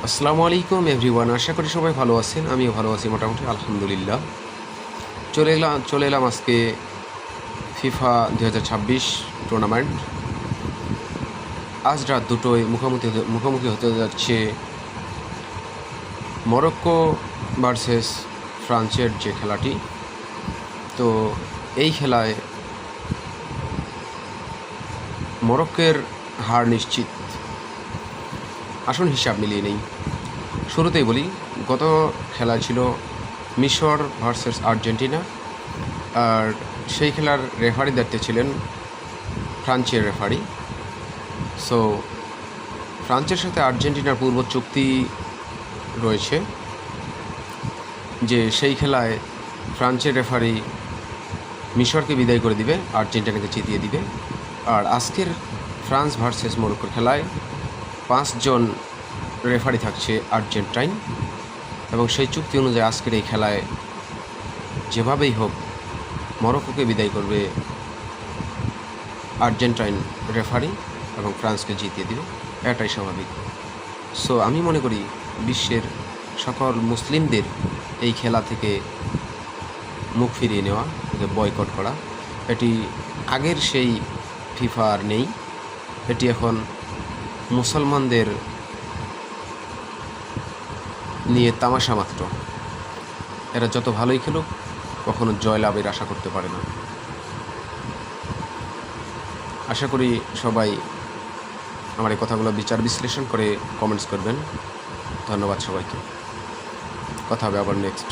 আসসালামু আলাইকুম এভরিওয়ান, আশা করি সবাই ভালো আছেন। আমিও ভালো আছি মোটামুটি, আলহামদুলিল্লাহ। চলে এলাম আজকে ফিফা 2026 টুর্নামেন্ট। আজ রাত 2টোয় মুখোমুখি হতে যাচ্ছে মরক্কো ভার্সেস ফ্রান্সের যে খেলাটি। তো এই খেলায় মরক্কোর হার নিশ্চিত। আসুন হিসাব মিলিয়ে নেই। শুরুতেই বলি, গত খেলা ছিল মিশর ভার্সেস আর্জেন্টিনা, আর সেই খেলার রেফারি দায়িত্বে ছিলেন ফ্রান্সের রেফারি। সো ফ্রান্সের সাথে আর্জেন্টিনার পূর্ব চুক্তি রয়েছে যে সেই খেলায় ফ্রান্সের রেফারি মিশরকে বিদায় করে দিবে, আর্জেন্টিনাকে জিতিয়ে দিবে। আর আজকের ফ্রান্স ভার্সেস মরক্কোর খেলায় 5 জন রেফারি থাকছে আর্জেন্টাইন, এবং সেই চুক্তি অনুযায়ী আজকের এই খেলায় যেভাবেই হোক মরক্কোকে বিদায় করবে আর্জেন্টাইন রেফারি এবং ফ্রান্সকে জিতিয়ে দিবে, এটাই স্বাভাবিক। সো আমি মনে করি বিশ্বের সকল মুসলিমদের এই খেলা থেকে মুখ ফিরিয়ে নেওয়া, একে বয়কট করা। এটি আগের সেই ফিফা আর নেই, এটি এখন মুসলমানদের নিয়ে তামাশা মাত্র। এরা যত ভালোই খেলুক, কখনো জয়লাভের আশা করতে পারে না। আশা করি সবাই আমার এই কথাগুলো বিচার বিশ্লেষণ করে কমেন্টস করবেন। ধন্যবাদ সবাইকে। কথা হবে আবার নেক্সট।